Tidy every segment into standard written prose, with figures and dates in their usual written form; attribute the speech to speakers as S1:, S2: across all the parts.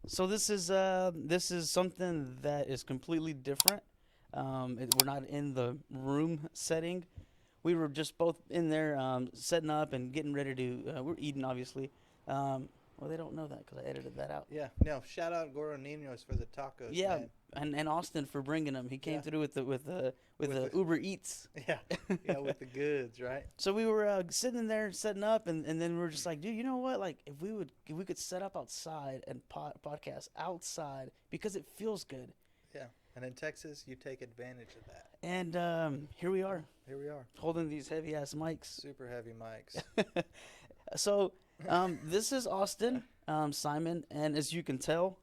S1: So this is something that is completely different. We're not in the room setting. We were just both in there setting up and getting ready to. We're eating, obviously. Well, they don't know that because I edited that out.
S2: Yeah, no. Shout out Goro Ninos for the tacos,
S1: Yeah,
S2: man.
S1: and Austin for bringing them. He came
S2: Yeah,
S1: through with
S2: with
S1: the
S2: the
S1: Uber Eats.
S2: yeah, yeah, with the goods, right?
S1: So we were sitting there setting up, and then we were just like, dude, you know what? Like, if we could set up outside and podcast outside because it feels good.
S2: Yeah, and in Texas, you take advantage of that.
S1: And here we
S2: So
S1: are
S2: here we are,
S1: holding these heavy ass mics.
S2: super heavy mics.
S1: So this is Austin Simon, and as you can tell,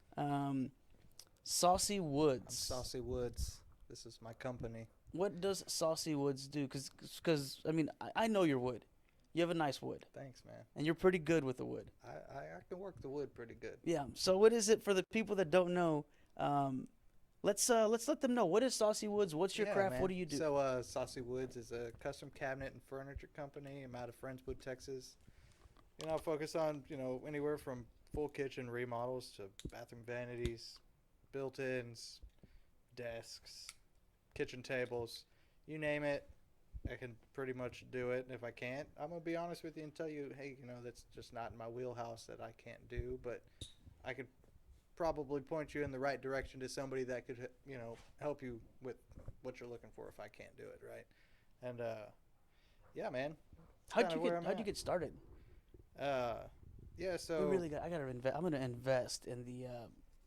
S1: Saucy
S2: I'm
S1: Woods.
S2: Saucywoods. This is my company.
S1: What does Saucy Woods do? Because I mean, I know your wood. You have a nice wood,
S2: Thanks, man.
S1: and you're pretty good with the wood.
S2: I can work the wood pretty good.
S1: Yeah. So what is it for the people that don't know? Um, let's let them know. What is Saucy Woods? What's your
S2: Yeah,
S1: craft?
S2: man.
S1: What do you do?
S2: So, Saucywoods is a custom cabinet and furniture company. I'm out of Friendswood, Texas. I focus on anywhere from full kitchen remodels to bathroom vanities, built-ins, desks, kitchen tables, you name it. I can pretty much do it. And if I can't, I'm gonna be honest with you and tell you, hey, that's just not in my wheelhouse that I can't do. But I could probably point you in the right direction to somebody that could, help you with what you're looking for if I can't do it, right? And yeah, man, it's kind of where I'm
S1: How'd you
S2: at.
S1: get started?
S2: Uh, yeah,
S1: We
S2: so
S1: really got. I gotta invest. I'm gonna invest in the.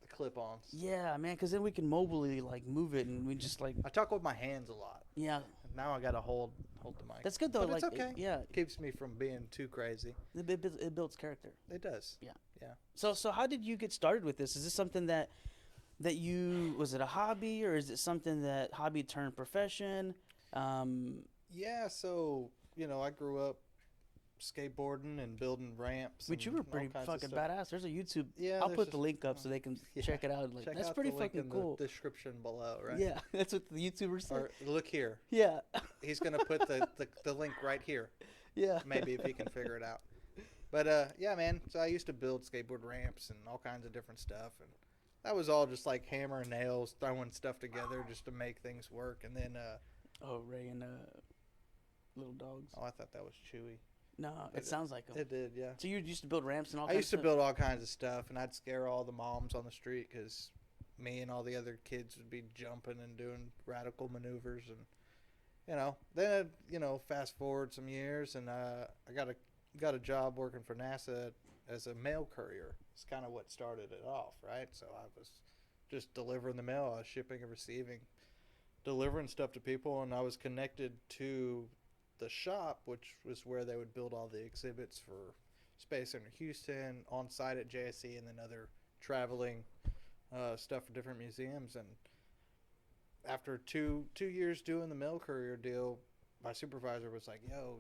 S2: the clip-ons.
S1: Yeah, man, because then we can mobily like move it, and we just like.
S2: I talk with my hands a lot.
S1: Yeah,
S2: Now I gotta hold the mic.
S1: that's good though.
S2: But
S1: Like,
S2: it's okay.
S1: yeah,
S2: Keeps me from being too crazy.
S1: it builds character.
S2: It does.
S1: Yeah.
S2: Yeah.
S1: So how did you get started with this? Is this something that you was it a hobby or is it something that hobby turned profession? Um,
S2: Yeah. So I grew up skateboarding and building ramps
S1: which
S2: and
S1: you were
S2: all
S1: pretty
S2: kinds of
S1: fucking
S2: stuff.
S1: badass. There's a YouTube.
S2: Yeah.
S1: I'll
S2: There's
S1: put the
S2: just
S1: link up so they can
S2: yeah.
S1: check it out. Like
S2: Check
S1: that's
S2: out
S1: pretty
S2: the link
S1: fucking
S2: in
S1: cool.
S2: the description below, right?
S1: Yeah, that's what the YouTubers say.
S2: Or look here.
S1: Yeah,
S2: He's gonna put the link right here.
S1: yeah.
S2: Maybe if he can figure it out. But yeah, man. So I used to build skateboard ramps and all kinds of different stuff, and that was all just like hammer and nails, throwing stuff together just to make things work. And then,
S1: Oh, Ray and little dogs.
S2: oh, I thought that was Chewy.
S1: No, it
S2: It,
S1: sounds like them.
S2: it did, yeah.
S1: So you used to build ramps and all
S2: I
S1: kinds
S2: used to
S1: of stuff.
S2: build all kinds of stuff, and I'd scare all the moms on the street because me and all the other kids would be jumping and doing radical maneuvers, and then fast forward some years, and I got a job working for NASA as a mail courier. It's kind of what started it off, right? So I was just delivering the mail, I was shipping and receiving, delivering stuff to people, and I was connected to the shop, which was where they would build all the exhibits for Space Center Houston, on site at JSC, and then other traveling stuff for different museums. And after two years doing the mail courier deal, my supervisor was like, "Yo,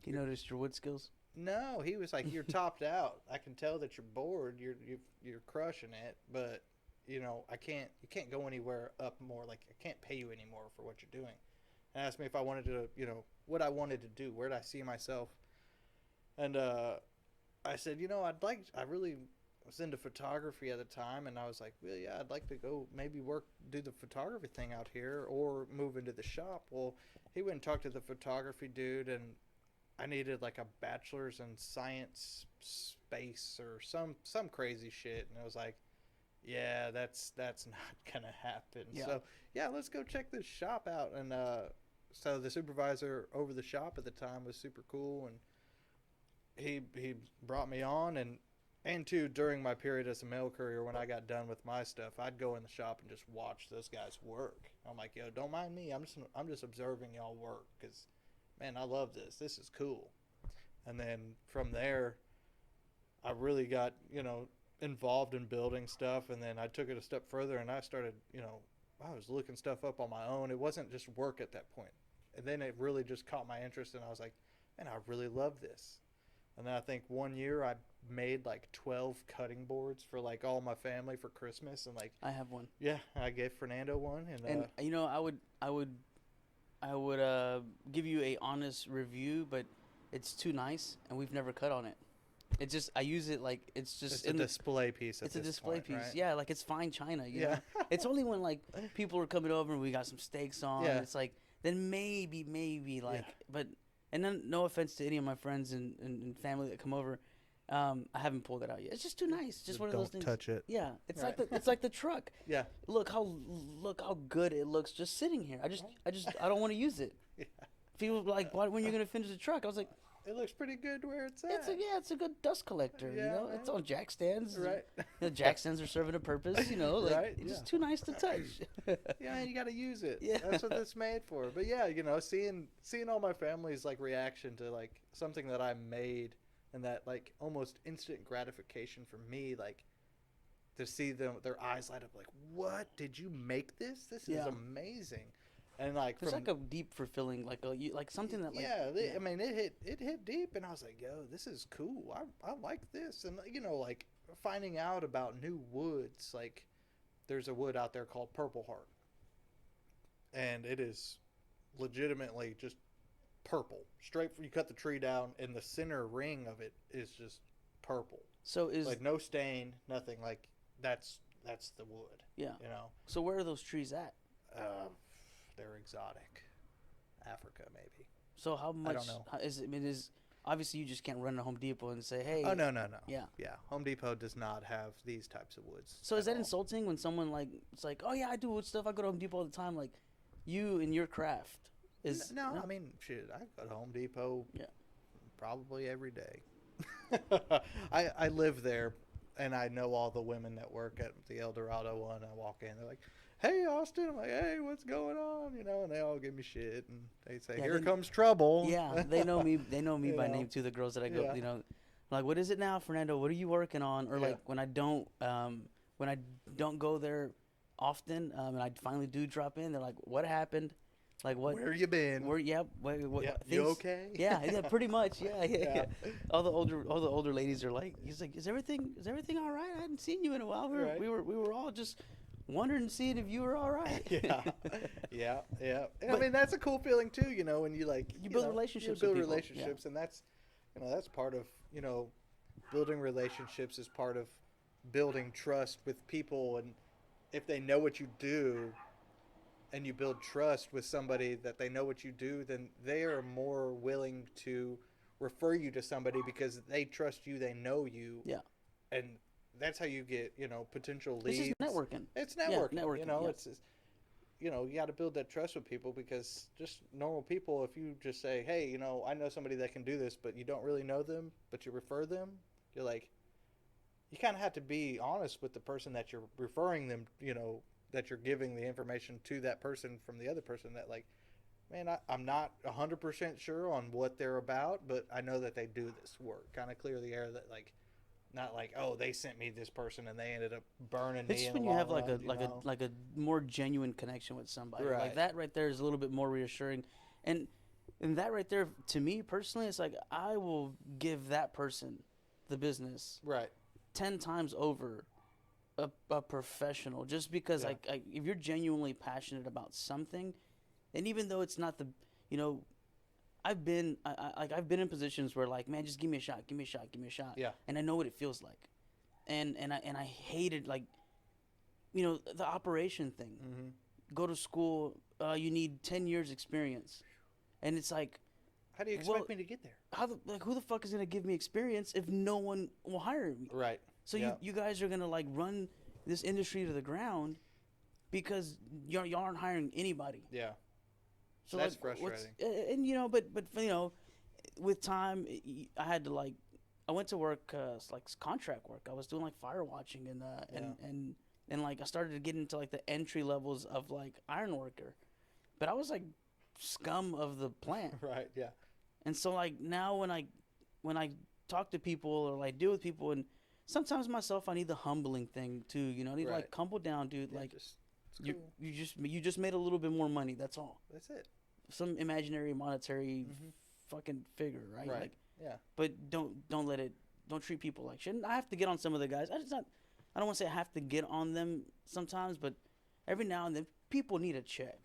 S1: You noticed your wood skills?
S2: no." He was like, "You're topped out. I can tell that you're bored. You're crushing it, but you can't go anywhere up more. Like I can't pay you anymore for what you're doing." And asked me if I wanted to, what I wanted to do, where did I see myself, and I said, I really was into photography at the time, and I was like, well, yeah, I'd like to go maybe do the photography thing out here or move into the shop. Well, he went and talked to the photography dude, and I needed like a bachelor's in science space or some crazy shit, and I was like, yeah, that's not gonna happen.
S1: Yeah.
S2: So yeah, let's go check this shop out. And so the supervisor over the shop at the time was super cool, and he brought me on, and too, during my period as a mail courier, when I got done with my stuff, I'd go in the shop and just watch those guys work. I'm like, yo, don't mind me. I'm just observing y'all work because, man, I love this. This is cool. And then from there, I really got involved in building stuff, and then I took it a step further, and I started I was looking stuff up on my own. It wasn't just work at that point, and then it really just caught my interest, and I was like, man, I really love this. And then I think one year I made like 12 cutting boards for like all my family for Christmas, and like,
S1: I have one.
S2: yeah, I gave Fernando one, and
S1: And I would give you a honest review, but it's too nice, and we've never cut on it. It just I use it like it's just
S2: It's a display piece. At
S1: it's a
S2: this
S1: display
S2: point,
S1: piece.
S2: right?
S1: Yeah, like it's fine china. You
S2: Yeah.
S1: know? It's only when like people are coming over and we got some steaks on.
S2: Yeah.
S1: It's like then maybe like
S2: Yeah.
S1: but and then no offense to any of my friends and family that come over, I haven't pulled it out yet. It's just too nice. Just one of those things.
S2: Don't touch it.
S1: Yeah, it's
S2: Right.
S1: it's like the truck.
S2: Yeah.
S1: Look how good it looks just sitting here. I don't want to use it.
S2: Yeah.
S1: People were like, "Why when you're gonna finish the truck?" I was like,
S2: It looks pretty good where it's at.
S1: it's a good dust collector. You
S2: Yeah,
S1: know,
S2: man.
S1: it's on jack stands.
S2: Right.
S1: The jack stands are serving a purpose. You know, like
S2: Right,
S1: it's just
S2: yeah.
S1: too nice to touch.
S2: Yeah, man, you got to use it.
S1: Yeah.
S2: That's what it's made for. But yeah, seeing all my family's like reaction to like something that I made, and that like almost instant gratification for me, like to see their eyes light up, like, what, did you make this? This is
S1: Yeah.
S2: amazing. And like
S1: It's
S2: from
S1: like a deep fulfilling, like something that like
S2: I mean it hit deep, and I was like, yo, this is cool. I like this. And like finding out about new woods, like there's a wood out there called Purple Heart, and it is legitimately just purple. You cut the tree down, and the center ring of it is just purple.
S1: So is
S2: Like no stain, nothing. Like that's the wood.
S1: yeah.
S2: So
S1: where are those trees at?
S2: they're exotic. Africa, maybe.
S1: So how much
S2: don't know.
S1: Is it? I mean, is obviously you just can't run to Home Depot and say, hey.
S2: Oh no.
S1: Yeah.
S2: Yeah. Home Depot does not have these types of woods.
S1: So is
S2: at
S1: that
S2: all.
S1: insulting when someone like it's like, oh yeah, I do wood stuff. I go to Home Depot all the time. Like, you and your craft is
S2: No, I mean, shit. I go to Home Depot.
S1: Yeah.
S2: Probably every day. I live there, and I know all the women that work at the El Dorado one. I walk in, they're like, "Hey, Austin." I'm like, "Hey, what's going on?" And they all give me shit, and they say,
S1: Yeah,
S2: "Here
S1: they-
S2: comes trouble."
S1: Yeah, they know me. They know me
S2: You
S1: by
S2: know?
S1: name too. The girls that I go,
S2: Yeah.
S1: like, what is it now, Fernando? What are you working on? Or
S2: Yeah.
S1: like when I don't go there often, and I finally do drop in, they're like, what happened? Like what?
S2: Where you been?
S1: What?
S2: Yeah, you
S1: things-
S2: okay?
S1: Yeah, pretty much. Yeah.
S2: Yeah.
S1: All the older ladies are like, he's like, is everything all right? I hadn't seen you in a while.
S2: Right.
S1: We were all just wondering, seeing if you were all right.
S2: Yeah. And I
S1: But-
S2: mean, that's a cool feeling too, when you like
S1: You build
S2: know,
S1: relationships
S2: You
S1: with
S2: build
S1: people,
S2: relationships, and that's that's part of building relationships is part of building trust with people, and if they know what you do, and you build trust with somebody that they know what you do, then they are more willing to refer you to somebody because they trust you, they know you.
S1: Yeah.
S2: And that's how you get, potential
S1: It's
S2: leads.
S1: just networking.
S2: It's
S1: Yeah,
S2: networking.
S1: networking, yeah.
S2: It's just, you got to build that trust with people, because just normal people, if you just say, hey, I know somebody that can do this, but you don't really know them, but you refer them, you're like, you kind of have to be honest with the person that you're referring them, that you're giving the information to that person from the other person, that like, man, I'm not 100% sure on what they're about, but I know that they do this work. Kind of clear the air, that like, not like, oh, they sent me this person and they ended up burning
S1: It's
S2: me.
S1: just
S2: in
S1: when
S2: the
S1: you have
S2: long
S1: like
S2: run,
S1: like a more genuine connection with somebody. Like
S2: Right.
S1: that right there is a little bit more reassuring. And that right there, to me personally, it's like I will give that person the business
S2: right.
S1: 10 times over a professional, just because
S2: Yeah.
S1: if you're genuinely passionate about something, and even though it's not the, I've been I've been in positions where like, man, just give me a shot,
S2: Yeah.
S1: and I know what it feels like, and I hated like, the operation thing.
S2: Mm-hmm.
S1: Go to school, you need 10 years experience, and it's like,
S2: How do you expect me to get there?
S1: who the fuck is gonna give me experience if no one will hire me?
S2: Right.
S1: So
S2: Yeah.
S1: you guys are gonna like run this industry to the ground because y'all aren't hiring anybody.
S2: Yeah.
S1: So
S2: That's
S1: like,
S2: frustrating.
S1: And but with time, I had to like, I went to work like contract work. I was doing like fire watching and like I started to get into like the entry levels of like iron worker, but I was like scum of the plant.
S2: Right. Yeah.
S1: And so like now when I talk to people or like deal with people, and sometimes myself, I need the humbling thing too. I need to
S2: Right.
S1: like humble down, dude.
S2: Yeah,
S1: like
S2: it's
S1: you
S2: cool.
S1: you just made a little bit more money. That's all.
S2: That's it.
S1: Some imaginary monetary fucking figure, right?
S2: Right.
S1: Like,
S2: Yeah.
S1: but don't treat people like shit. And I have to get on some of the guys. I don't want to say I have to get on them sometimes, but every now and then people need a check.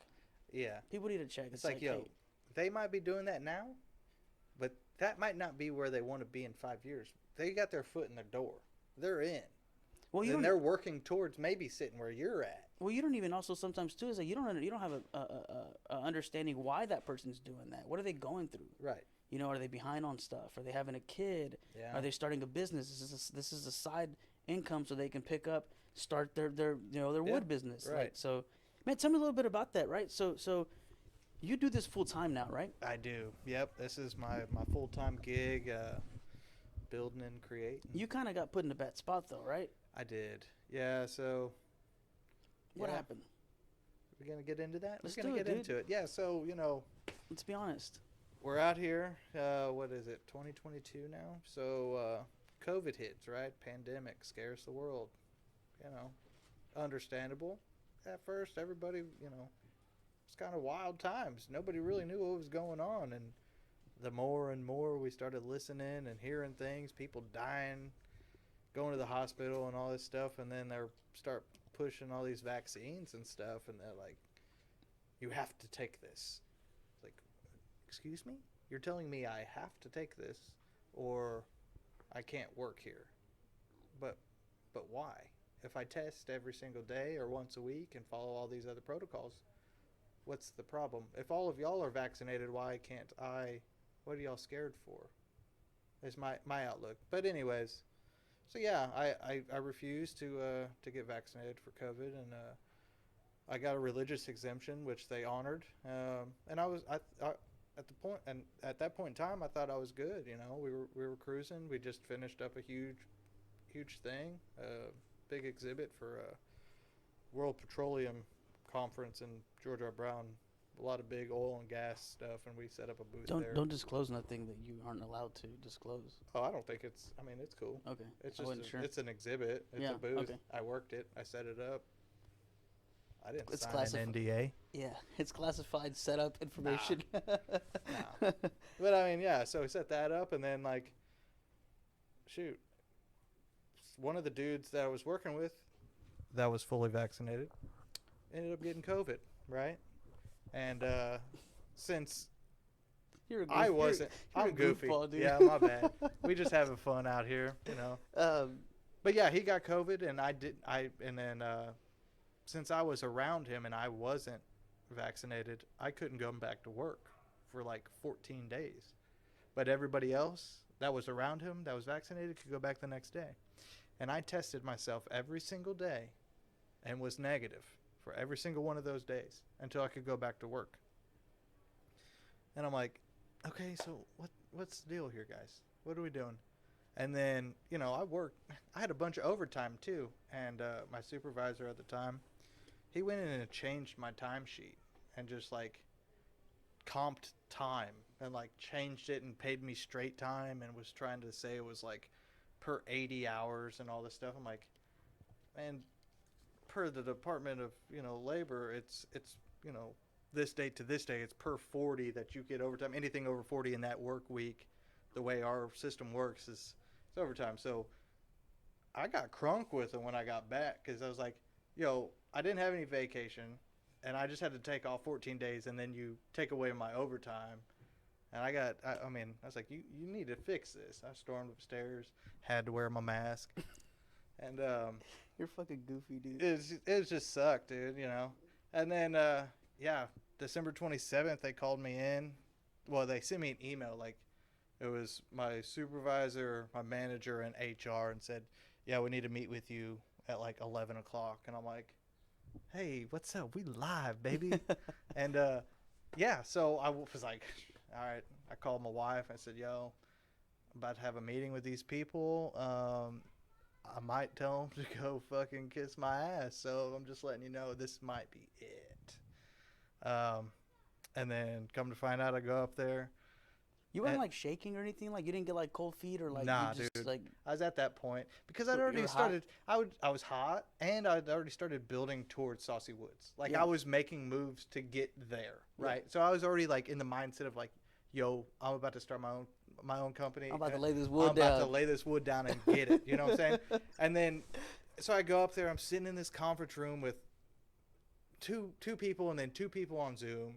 S2: Yeah.
S1: People need a check.
S2: It's like, yo, they might be doing that now, but that might not be where they want to be in 5 years. they got their foot in the door. They're in.
S1: Well, you
S2: And
S1: don't.
S2: they're working towards maybe sitting where you're at.
S1: Well, you don't even also sometimes too is that you don't have a understanding why that person's doing that. What are they going through?
S2: Right.
S1: You know, are they behind on stuff? Are they having a kid?
S2: Yeah.
S1: Are they starting a business? This is a side income so they can pick up, start their wood business.
S2: Right.
S1: Like, so, man, tell me a little bit about that, right? So you do this full time now, right?
S2: I do. Yep. This is my full-time gig, building and creating.
S1: You kind of got put in a bad spot though, right?
S2: I did. Yeah, so.
S1: What
S2: yeah.
S1: happened?
S2: We're going to get into that?
S1: Let's
S2: We're going
S1: do
S2: to
S1: it,
S2: get
S1: dude.
S2: into it. Yeah, so,
S1: Let's be honest.
S2: we're out here. What is it, 2022 now? So, COVID hits, right? Pandemic scares the world. Understandable. At first, everybody, it's kind of wild times. Nobody really knew what was going on. And the more and more we started listening and hearing things, people dying, going to the hospital and all this stuff, and then they start pushing all these vaccines and stuff, and they're like, you have to take this. It's like, excuse me? You're telling me I have to take this, or I can't work here. But why? If I test every single day or once a week and follow all these other protocols, what's the problem? If all of y'all are vaccinated, why can't I? What are y'all scared for? Is my outlook. But anyways, so yeah, I refused to get vaccinated for COVID, and I got a religious exemption, which they honored. And I at that point in time, I thought I was good. We were cruising. We just finished up a huge thing, big exhibit for a World Petroleum Conference in Georgia Brown. A lot of big oil and gas stuff, and we set up a booth there.
S1: Don't disclose nothing that you aren't allowed to disclose.
S2: Oh, I don't think it's. I mean, it's cool.
S1: Okay.
S2: It's
S1: I wasn't sure.
S2: It's an exhibit. It's
S1: Yeah,
S2: a booth.
S1: okay.
S2: I worked it. I set it up. I didn't
S1: It's
S2: sign
S1: classified.
S2: an NDA.
S1: Yeah, it's classified setup information.
S2: Nah. But I mean, yeah. So we set that up, and then shoot, one of the dudes that I was working with, that was fully vaccinated, ended up getting COVID, right? And since
S1: You're a goof,
S2: I wasn't,
S1: you're
S2: I'm
S1: a
S2: goofy.
S1: goofball, dude.
S2: Yeah, my bad. We just having fun out here,
S1: Um,
S2: But yeah, he got COVID, and and then since I was around him and I wasn't vaccinated, I couldn't go back to work for 14 days. But everybody else that was around him that was vaccinated could go back the next day. And I tested myself every single day and was negative for every single one of those days until I could go back to work. And I'm like, okay, so what's the deal here, guys? What are we doing? And then, I had a bunch of overtime too. And my supervisor at the time, he went in and changed my timesheet and just comped time and changed it and paid me straight time and was trying to say it was per 80 hours and all this stuff. I'm like, man, per the Department of, Labor, it's this date to this day, it's per 40 that you get overtime. Anything over 40 in that work week, the way our system works is it's overtime. So I got crunk with it when I got back because I was like, I didn't have any vacation and I just had to take off 14 days and then you take away my overtime. And I was like, you need to fix this. I stormed upstairs, had to wear my mask. And
S1: you're fucking goofy, dude.
S2: It just sucked, dude, And then, December 27th, they called me in. Well, they sent me an email. It was my supervisor, my manager, and HR, and said, yeah, we need to meet with you at 11 o'clock. And I'm like, hey, what's up? We live, baby. And, so I was like, all right. I called my wife. I said, yo, I'm about to have a meeting with these people. I might tell them to go fucking kiss my ass. So I'm just letting you know this might be it. And then come to find out, I go up there.
S1: You weren't shaking or anything? You didn't get cold feet or
S2: nah,
S1: you just,
S2: dude. I was at that point because I'd
S1: You
S2: already
S1: were
S2: started. I was hot, and I'd already started building towards Saucywoods.
S1: Yeah.
S2: I was making moves to get there, right?
S1: Yeah.
S2: So I was already in the mindset of yo, I'm about to start my own company.
S1: I'm about to lay this wood down.
S2: I'm about to lay this wood down and get it. You know what I'm saying? And then, so I go up there. I'm sitting in this conference room with two people, and then 2 people on Zoom.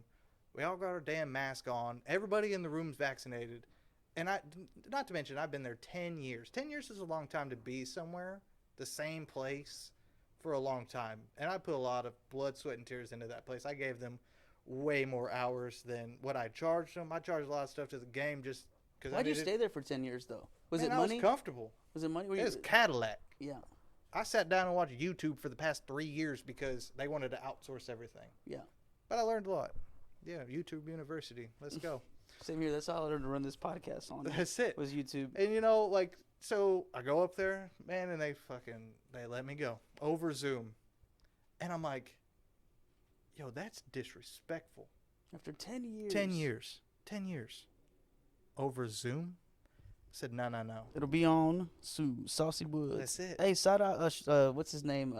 S2: We all got our damn mask on. Everybody in the room's vaccinated. and not to mention, I've been there 10 years. 10 years is a long time to be somewhere, the same place, for a long time. And I put a lot of blood, sweat, and tears into that place. I gave them way more hours than what I charged them. I charged a lot of stuff to the game just because I
S1: Why'd you
S2: needed.
S1: stay there for 10 years, though? Was
S2: Man,
S1: it
S2: I
S1: money?
S2: was comfortable.
S1: Was it money?
S2: It was Cadillac.
S1: Yeah.
S2: I sat down and watched YouTube for the past 3 years because they wanted to outsource everything.
S1: Yeah.
S2: But I learned a lot. Yeah, YouTube University. Let's go.
S1: Same here. That's all I learned to run this podcast on.
S2: That's it.
S1: Was YouTube.
S2: And like, so I go up there, man, and they let me go over Zoom. And I'm like, yo, that's disrespectful.
S1: After 10 years.
S2: 10 years. 10 years. Over Zoom? I said, no.
S1: It'll be on Saucywoods.
S2: That's it.
S1: Hey, shout out, what's his name?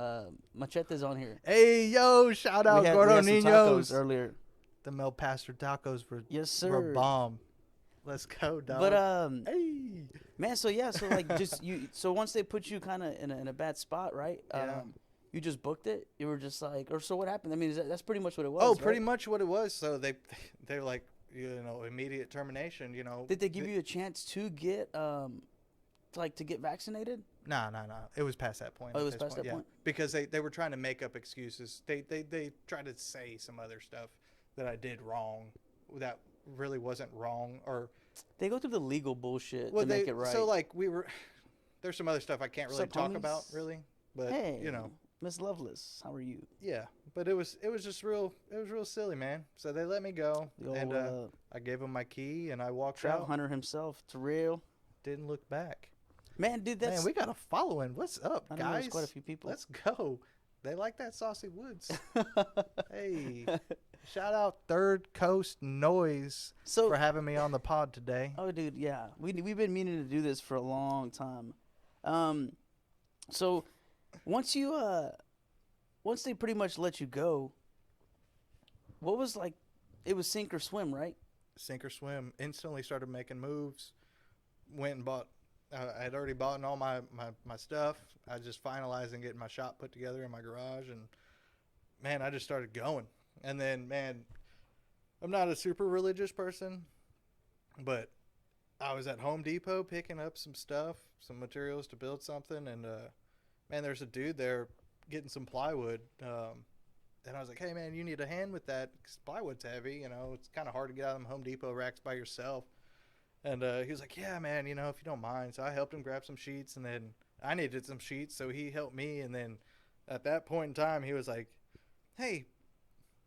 S1: Machete's on here.
S2: Hey, yo, shout out Gordo
S1: we had some tacos
S2: Niños.
S1: Earlier.
S2: The Mel Pastor tacos were,
S1: Yes, sir.
S2: were bomb. Let's go, dog.
S1: But,
S2: hey.
S1: man, so like just so once they put you kind of in a bad spot, right?
S2: Yeah.
S1: You just booked it? You were just like, or so what happened? I mean, that's pretty much what it was.
S2: Oh,
S1: right?
S2: pretty much what it was. So they're like, immediate termination,
S1: Did they give you a chance to get, to get vaccinated?
S2: No. It was past that point.
S1: Oh, it was past that point?
S2: Because they were trying to make up excuses. They tried to say some other stuff that I did wrong that really wasn't wrong. Or
S1: They go through the legal bullshit to make it right.
S2: So, like, there's some other stuff I can't really talk about, really. But,
S1: hey, Miss Lovelace, how are you?
S2: Yeah, but it was real silly, man. So they let me go, and I gave them my key, and I walked
S1: Trout
S2: out.
S1: Hunter himself, it's real.
S2: Didn't look back.
S1: Man, dude, that's...
S2: Man, we got a following. What's up,
S1: I know
S2: guys?
S1: there's quite a few people.
S2: Let's go. They like that Saucywoods. Hey, shout out Third Coast Noise for having me on the pod today.
S1: Oh, dude, yeah. We've been meaning to do this for a long time. So once they pretty much let you go, what was like, it was sink or swim, right?
S2: Sink or swim. Instantly started making moves. Went and bought. I had already bought all my stuff. I was just finalizing getting my shop put together in my garage, and man, I just started going. And then, man, I'm not a super religious person, but I was at Home Depot picking up some stuff, some materials to build something, and man, there's a dude there getting some plywood. And I was like, hey, man, you need a hand with that, 'cause plywood's heavy. It's kind of hard to get out of them Home Depot racks by yourself. And he was like, yeah, man, if you don't mind. So I helped him grab some sheets, and then I needed some sheets, so he helped me. And then at that point in time, he was like, hey,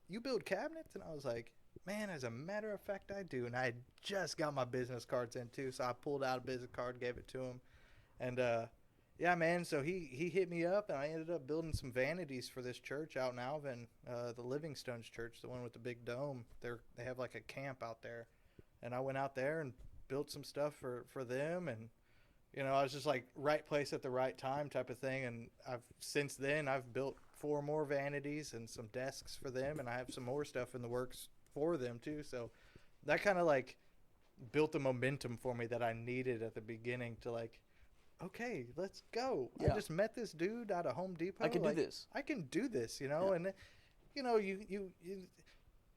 S2: you build cabinets? And I was like, man, as a matter of fact, I do. And I had just got my business cards in, too. So I pulled out a business card, gave it to him. And, yeah, man, so he hit me up, and I ended up building some vanities for this church out in Alvin, the Livingstone's church, the one with the big dome. They have like a camp out there. And I went out there and built some stuff for them, and I was just like right place at the right time type of thing. And since then I've built 4 more vanities and some desks for them, and I have some more stuff in the works for them too. So that kind of like built the momentum for me that I needed at the beginning to like, okay, let's go. Yeah. I just met this dude out of Home Depot.
S1: I can do this.
S2: I can do this,
S1: Yeah.
S2: And you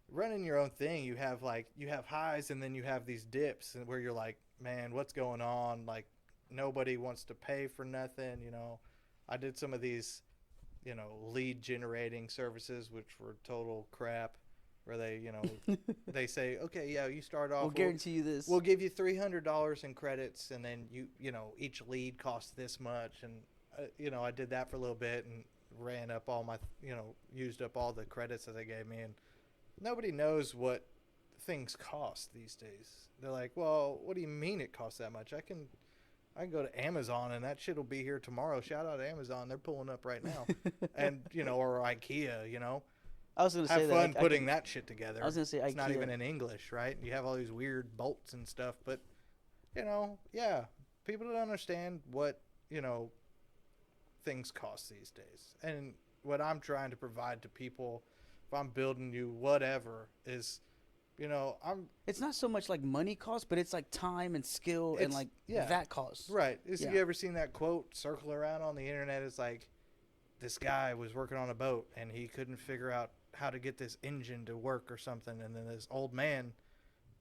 S2: running your own thing, you have highs, and then you have these dips, and where you're like, man, what's going on? Like, nobody wants to pay for nothing. I did some of these lead generating services, which were total crap, where they they say, okay, yeah, you start off,
S1: we'll guarantee you this,
S2: we'll give you $300 in credits, and then each lead costs this much. And I did that for a little bit and ran up all my used up all the credits that they gave me. And nobody knows what things cost these days. They're like, well, what do you mean it costs that much? I can go to Amazon, and that shit will be here tomorrow. Shout out to Amazon. They're pulling up right now. And, or IKEA,
S1: I was going to say
S2: have fun putting that shit together.
S1: I was going to say
S2: it's
S1: IKEA.
S2: not even in English, right? You have all these weird bolts and stuff, but, yeah, people don't understand what, things cost these days. And what I'm trying to provide to people, if I'm building you whatever, is,
S1: it's not so much like money cost, but it's like time and skill and like that costs.
S2: Right. Have you ever seen that quote circle around on the internet? It's like, this guy was working on a boat, and he couldn't figure out how to get this engine to work or something. And then this old man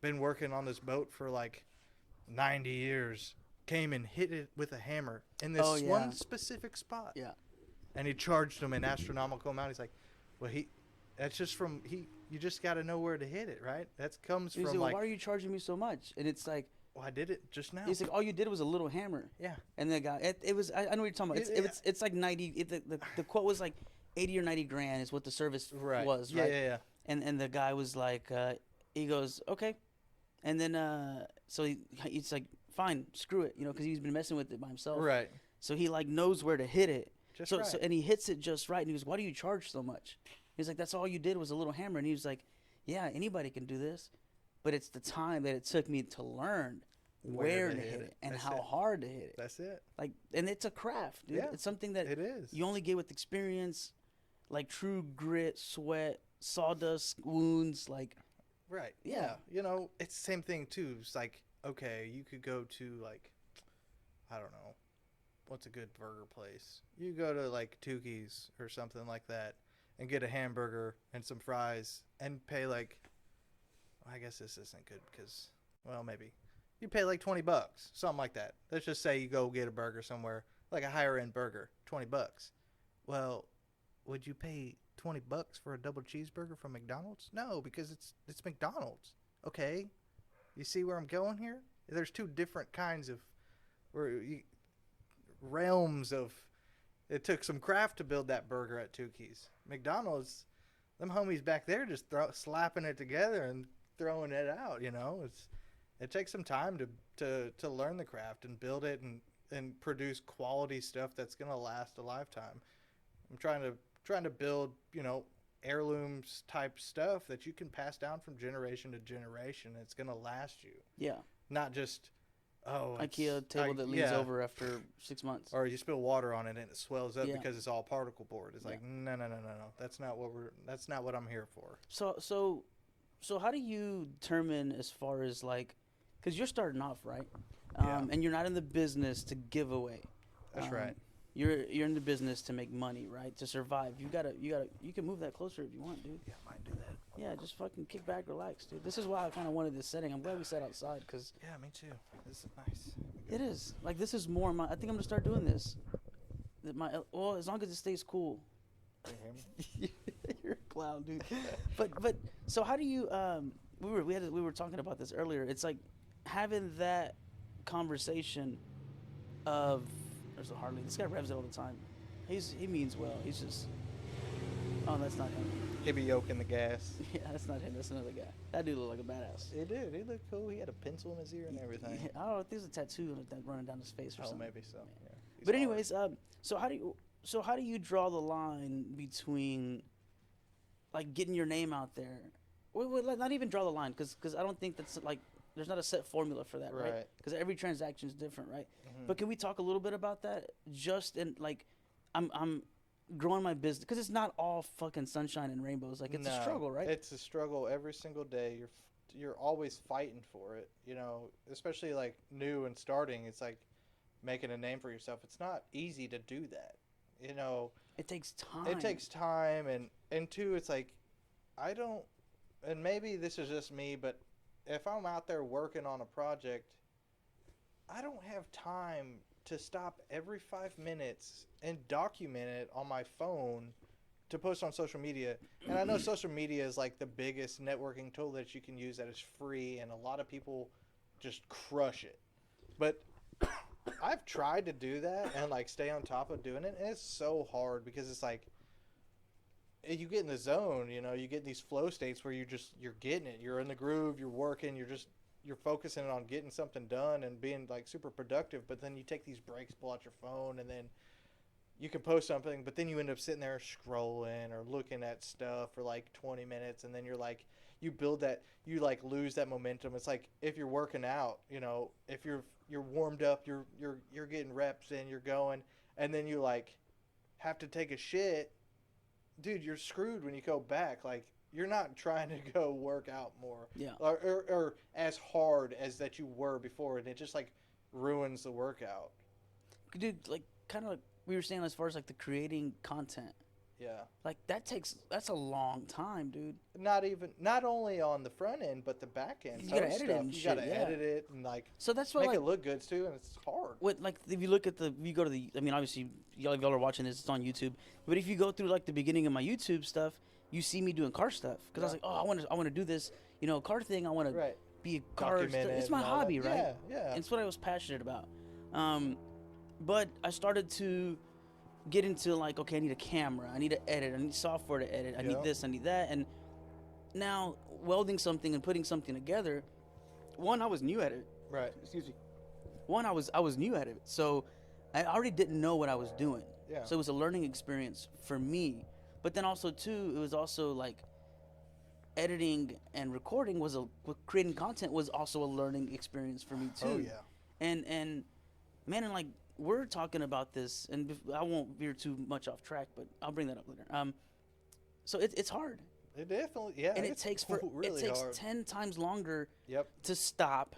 S2: been working on this boat for like 90 years, came and hit it with a hammer in
S1: Oh,
S2: this
S1: yeah.
S2: one specific spot.
S1: Yeah.
S2: And he charged him an astronomical amount. He's like, well, that's just from, you just got to know where to hit it, right? That comes
S1: He's
S2: from
S1: like,
S2: like,
S1: why are you charging me so much? And it's like,
S2: well, I did it just now.
S1: he's like, all you did was a little hammer.
S2: Yeah.
S1: And the guy, it was, I know what you're talking about. It's like 90, the quote was like 80 or 90 grand is what the service
S2: Right.
S1: was,
S2: Yeah,
S1: right?
S2: yeah.
S1: And the guy was like, he goes, okay. And then, so he's like, fine, screw it, because he's been messing with it by himself.
S2: Right.
S1: So he like knows where to hit it.
S2: Just
S1: so,
S2: right.
S1: so and he hits it just right. And he goes, why do you charge so much? He's like, that's all you did was a little hammer. And he was like, yeah, anybody can do this, but it's the time that it took me to learn where to hit it and
S2: That's
S1: how
S2: it.
S1: hard to hit it.
S2: That's it.
S1: Like, and it's a craft, dude.
S2: Yeah,
S1: It's something that
S2: it is.
S1: you only get with experience, like true grit, sweat, sawdust wounds. Like,
S2: Right.
S1: Yeah.
S2: It's the same thing too. It's like, okay, you could go to like, I don't know, what's a good burger place? You go to like Tukey's or something like that and get a hamburger and some fries and pay like, I guess this isn't good because, well, maybe you pay like $20, something like that. Let's just say you go get a burger somewhere, like a higher end burger, $20. Well, would you pay $20 for a double cheeseburger from McDonald's? No, because it's McDonald's. Okay, you see where I'm going here? There's two different kinds of realms of. It took some craft to build that burger at Tukey's. McDonald's, them homies back there just slapping it together and throwing it out. It takes some time to learn the craft and build it and produce quality stuff that's gonna last a lifetime. I'm trying to build, heirlooms type stuff that you can pass down from generation to generation. It's going to last you.
S1: yeah,
S2: Not just,
S1: IKEA table that leans over after 6 months.
S2: Or you spill water on it and it swells up
S1: Yeah.
S2: because it's all particle board. It's like, no. That's not what I'm here for.
S1: So how do you determine as far as like, because you're starting off, right?
S2: Yeah.
S1: And you're not in the business to give away.
S2: That's right.
S1: You're in the business to make money, right? To survive. You can move that closer if you want, dude.
S2: Yeah, I might do that.
S1: Yeah, just fucking kick back, relax, dude. This is why I kind of wanted this setting. I'm glad we sat outside because
S2: Yeah, me too. This is nice.
S1: it is like this is more my. I think I'm gonna start doing this. As long as it stays cool.
S2: Can you hear me?
S1: You're a clown, dude. But so how do you we were talking about this earlier. It's like having that conversation of there's a Harley. This guy revs it all the time. He means well. He's just that's not him.
S2: He'd be yoking the gas.
S1: Yeah, that's not him. That's another guy. That dude looked like a badass.
S2: He did. He looked cool. He had a pencil in his ear and everything.
S1: Yeah, I don't know if there's a tattoo running down his face or
S2: Oh,
S1: something.
S2: maybe so. Yeah. He's
S1: But
S2: hard.
S1: anyways, so how do you draw the line between like getting your name out there? Wait, not even draw the line because I don't think that's like there's not a set formula for that, right?
S2: Right.
S1: Because every transaction is different, right?
S2: Mhm.
S1: But can we talk a little bit about that? Just in like, I'm growing my business because it's not all fucking sunshine and rainbows. Like it's a
S2: No,
S1: struggle, right?
S2: It's a struggle every single day. You're always fighting for it, especially like new and starting. It's like making a name for yourself. It's not easy to do that.
S1: It takes time.
S2: It takes time and two, it's like I don't, and maybe this is just me, but if I'm out there working on a project, I don't have time to stop every 5 minutes and document it on my phone to post on social media. And I know social media is like the biggest networking tool that you can use that is free, and a lot of people just crush it. But I've tried to do that and like stay on top of doing it, and it's so hard because it's like you get in the zone, you get in these flow states where you're getting it, you're in the groove, you're working, you're focusing on getting something done and being like super productive. But then you take these breaks, pull out your phone, and then you can post something, but then you end up sitting there scrolling or looking at stuff for like 20 minutes, and then you're like, you build that, you like lose that momentum. It's like if you're working out, if you're warmed up, you're getting reps in, you're going, and then you like have to take a shit, dude, you're screwed when you go back. Like you're not trying to go work out more,
S1: Yeah.
S2: or as hard as that you were before, and it just like ruins the workout.
S1: Dude, like kind of like we were saying as far as like the creating content.
S2: Yeah.
S1: Like that's a long time, dude.
S2: Not only on the front end, but the back end.
S1: You gotta
S2: post
S1: edit it
S2: stuff.
S1: and
S2: You
S1: shit,
S2: gotta
S1: yeah.
S2: edit it and like
S1: So that's what
S2: make
S1: like
S2: it look good too, and it's hard.
S1: what like if you look at if you go to the, I mean, obviously y'all are watching this, it's on YouTube, but if you go through like the beginning of my YouTube stuff, you see me doing car stuff because I was like, oh, I want to do this, car thing. I want to
S2: Right.
S1: be a car.
S2: Document
S1: It's
S2: it
S1: my
S2: and all
S1: hobby,
S2: that.
S1: right?
S2: Yeah.
S1: It's what I was passionate about. But I started to get into like, okay, I need a camera, I need to edit, I need software to edit, I need
S2: Yep.
S1: this, I need that, and now welding something and putting something together. One, I was new at it.
S2: Right.
S1: Excuse me. One, I was new at it, so I already didn't know what I was doing.
S2: Yeah.
S1: So it was a learning experience for me. But then also too, it was also like editing and recording creating content was also a learning experience for me too.
S2: Oh yeah.
S1: And man, and like we're talking about this, and I won't veer too much off track, but I'll bring that up later. So it's hard,
S2: It definitely, yeah.
S1: and it
S2: it's
S1: takes
S2: really hard.
S1: 10 times longer
S2: Yep.
S1: to stop,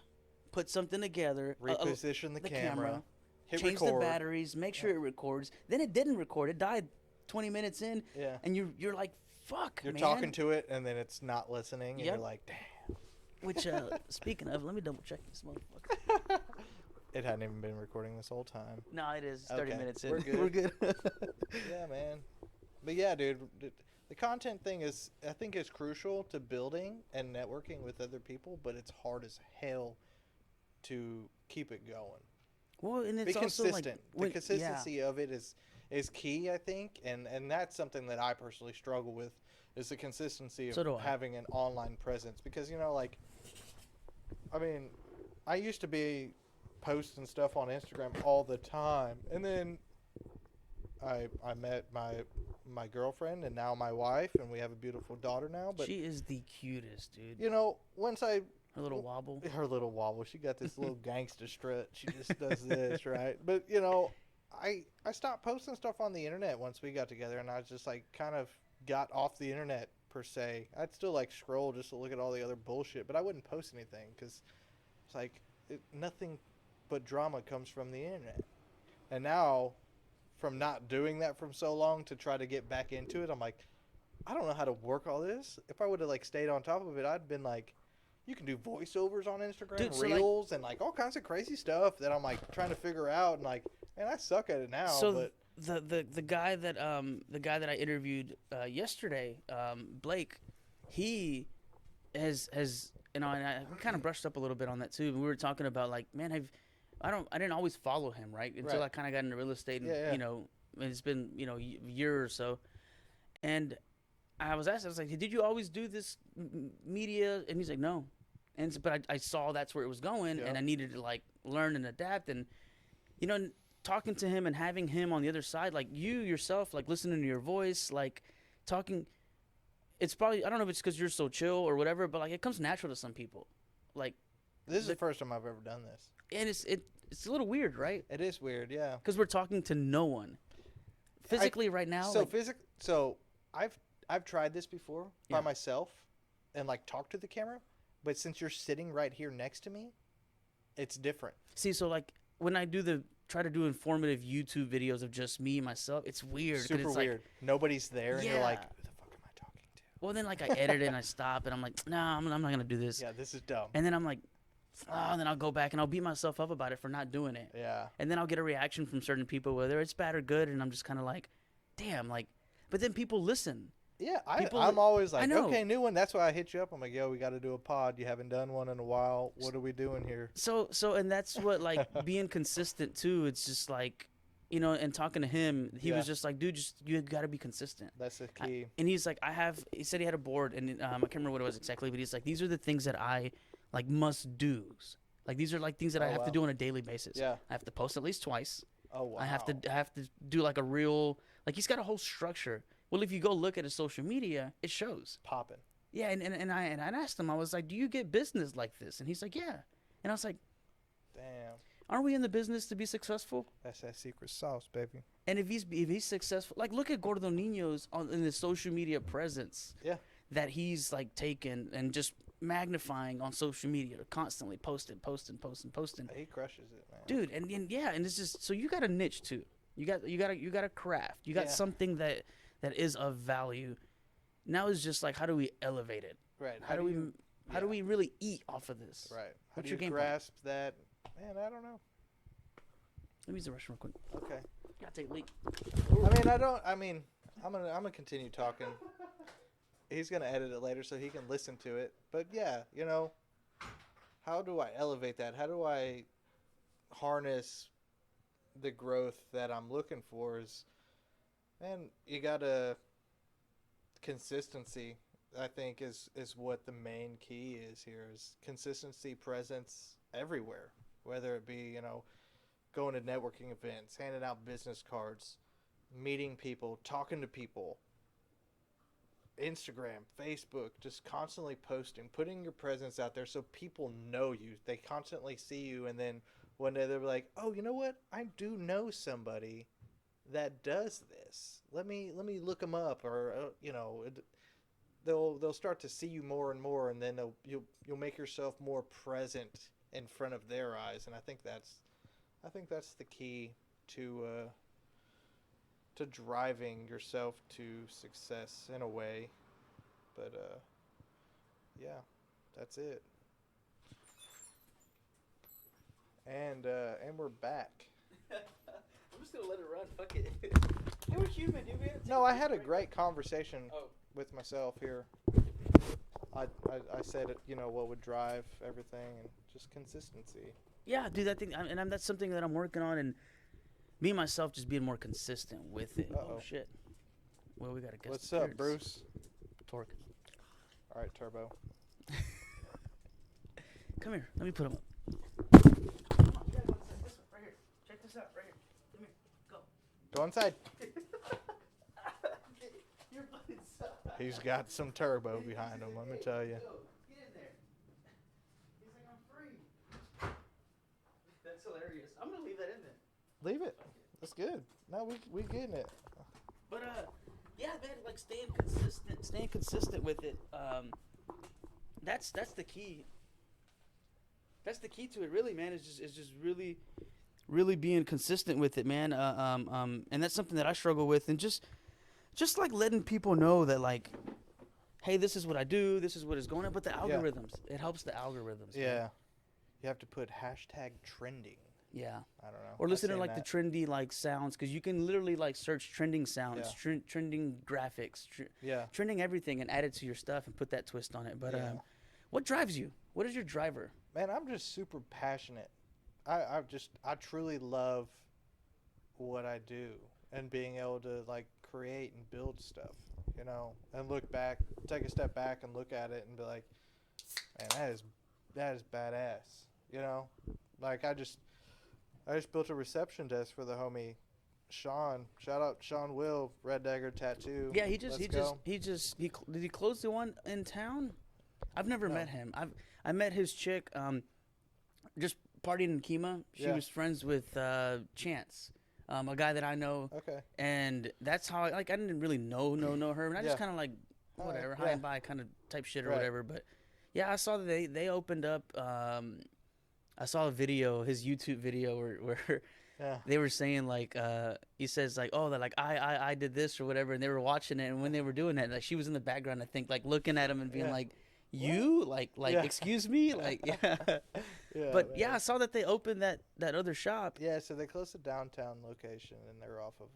S1: put something together,
S2: Reposition the camera, hit
S1: change
S2: record.
S1: the batteries, make sure it records. Then it didn't record; it died 20 minutes in,
S2: Yeah.
S1: and you're like, "Fuck,
S2: You're
S1: man."
S2: talking to it, and then it's not listening, and
S1: Yep.
S2: you're like, damn.
S1: Which, speaking of, let me double check this motherfucker.
S2: It hadn't even been recording this whole time.
S1: No, it is 30
S2: Okay,
S1: minutes in.
S2: we're good.
S1: We're good.
S2: Yeah, man. But yeah, dude, the content thing is, I think, is crucial to building and networking with other people, but it's hard as hell to keep it going.
S1: Well, and it's
S2: Be
S1: also
S2: consistent.
S1: like
S2: The consistency of it is key, I think, and that's something that I personally struggle with, is the consistency
S1: So do
S2: of
S1: I.
S2: having an online presence. Because, like, I mean, I used to be posting stuff on Instagram all the time, and then I met my girlfriend and now my wife, and we have a beautiful daughter now. But
S1: she is the cutest, dude.
S2: once I
S1: Her little wobble.
S2: her little wobble, she got this little gangster strut. She just does this, right? But I stopped posting stuff on the internet once we got together, and I just like kind of got off the internet per se. I'd still like scroll just to look at all the other bullshit, but I wouldn't post anything because it's like nothing but drama comes from the internet. And now, from not doing that for so long to try to get back into it, I'm like, I don't know how to work all this. If I would have like stayed on top of it, I'd been like, you can do voiceovers on Instagram,
S1: Dude, so,
S2: reels, and like all kinds of crazy stuff that I'm like trying to figure out, and like, man, I suck at it now.
S1: So
S2: but
S1: the guy that I interviewed yesterday, Blake, he has and I kind of brushed up a little bit on that too. We were talking about like, man, I didn't always follow him, right? Until
S2: Right.
S1: I kind of got into real estate, and
S2: Yeah.
S1: it's been a year or so, and I was asked, I was like, did you always do this media? And he's like, no. But I saw that's where it was going,
S2: Yeah.
S1: and I needed to like learn and adapt, and talking to him and having him on the other side, like you yourself, like listening to your voice, like talking. It's probably, I don't know if it's because you're so chill or whatever, but like it comes natural to some people, like,
S2: this is the first time I've ever done this.
S1: and it's a little weird, right?
S2: It is weird, yeah.
S1: Because we're talking to no one physically right now.
S2: So
S1: like,
S2: So I've tried this before by
S1: Yeah.
S2: myself, and like talk to the camera, but since you're sitting right here next to me, it's different.
S1: see, so like when I try to do informative YouTube videos of just me myself, it's weird. 'cause
S2: Super
S1: it's
S2: weird. Nobody's there, and you're like,
S1: Yeah.
S2: who the fuck am I talking to?
S1: Well, then like I edit it and I stop and I'm like, nah, I'm not gonna do this.
S2: Yeah, this is dumb.
S1: And then I'm like, and then I'll go back and I'll beat myself up about it for not doing it.
S2: Yeah.
S1: And then I'll get a reaction from certain people, whether it's bad or good, and I'm just kind of like, damn, like. But then people listen.
S2: Yeah,
S1: People-
S2: I'm always like,
S1: I know.
S2: okay, new one. That's why I hit you up. I'm like, yo, we got to do a pod. You haven't done one in a while. What are we doing here?
S1: So, and that's what like being consistent too. It's just like, and talking to him, he was
S2: Yeah.
S1: just like, dude, you got to be consistent.
S2: That's the key.
S1: And he's like, he said he had a board, and I can't remember what it was exactly, but he's like, these are the things that I like must do's. Like these are like things that I
S2: Oh,
S1: have to
S2: wow.
S1: do on a daily basis.
S2: Yeah.
S1: I have to post at least twice.
S2: Oh, wow.
S1: I have to do like a real, like he's got a whole structure. Well, if you go look at his social media, it shows.
S2: Popping.
S1: Yeah, and I asked him, I was like, do you get business like this? And he's like, yeah. And I was like,
S2: Damn.
S1: aren't we in the business to be successful?
S2: That's that secret sauce, baby.
S1: And if he's successful, like look at Gordo Nino's in his social media presence.
S2: Yeah.
S1: That he's like taken and just magnifying on social media, constantly posting.
S2: He crushes it, man.
S1: Dude, and yeah, and it's just so you got a niche too. You got a craft. You got
S2: Yeah.
S1: something that is of value. Now it's just like, how do we elevate it?
S2: Right.
S1: How do we really eat off of this?
S2: Right. How
S1: What's
S2: do
S1: your
S2: you
S1: game plan?
S2: grasp that? Man, I don't know.
S1: Let me use the restroom real quick.
S2: Okay.
S1: Gotta take a leak.
S2: I'm gonna continue talking. He's gonna edit it later so he can listen to it. But yeah, how do I elevate that? How do I harness the growth that I'm looking for? Man, you gotta consistency. I think is what the main key is here. Is consistency, presence everywhere. Whether it be going to networking events, handing out business cards, meeting people, talking to people, Instagram, Facebook, just constantly posting, putting your presence out there so people know you. They constantly see you, and then one day they're like, "Oh, you know what? I do know somebody that does this. Let me look them up," or they'll start to see you more and more, and then you'll make yourself more present in front of their eyes, and I think that's the key to driving yourself to success in a way. But yeah, that's it. And we're back.
S1: I'm just gonna let it run. Fuck it. Hey, we're human, dude.
S2: No, I had a great conversation with myself here. I said it, what would drive everything, and just consistency.
S1: Yeah, dude. That's something that I'm working on, and me myself just being more consistent with it.
S2: Uh-oh.
S1: Oh shit. Well, we got a guest.
S2: What's up, Bruce?
S1: Torque.
S2: All right, Turbo.
S1: Come here. Let me put him up. Come on, you gotta go inside. This one, right here. Check this out, right here. Come here. Go.
S2: Go inside.
S1: You're inside.
S2: He's got some turbo behind him, let me tell you.
S1: Go. Get in there. He's like, I'm free. That's hilarious. I'm gonna leave that in there.
S2: Leave it. That's good. No, we getting it.
S1: But yeah, man, like staying consistent with it. That's the key. That's the key to it, really, man. Is just really being consistent with it, man. And that's something that I struggle with, and just like letting people know that, like, hey, this is what I do, this is what is going on. But the algorithms, it helps the algorithms.
S2: Yeah,
S1: man.
S2: You have to put hashtag trending.
S1: Yeah.
S2: I don't know.
S1: Or listen to like the trendy like sounds, because you can literally like search trending sounds, trending graphics, trending everything, and add it to your stuff and put that twist on it. But what drives you? What is your driver?
S2: Man, I'm just super passionate. I truly love what I do, and being able to like create and build stuff, and look back, take a step back and look at it and be like, man, that is badass, Like I just built a reception desk for the homie Sean. Shout out Sean Will, Red Dagger Tattoo.
S1: Yeah, did he close the one in town? I've never met him. I met his chick just partying in Kemah. She was friends with Chance, a guy that I know.
S2: Okay.
S1: And that's how I didn't really know her, and I just kind of like whatever, high and by kind of type shit or whatever. But yeah, I saw that they opened up. I saw a video, his YouTube video, where they were saying like, he says like, oh, that like I did this or whatever, and they were watching it, and when they were doing that, like she was in the background, I think, like looking at him and being like, you like excuse me, like But man. I saw that they opened that other shop.
S2: Yeah, so they closed the downtown location, and they're off of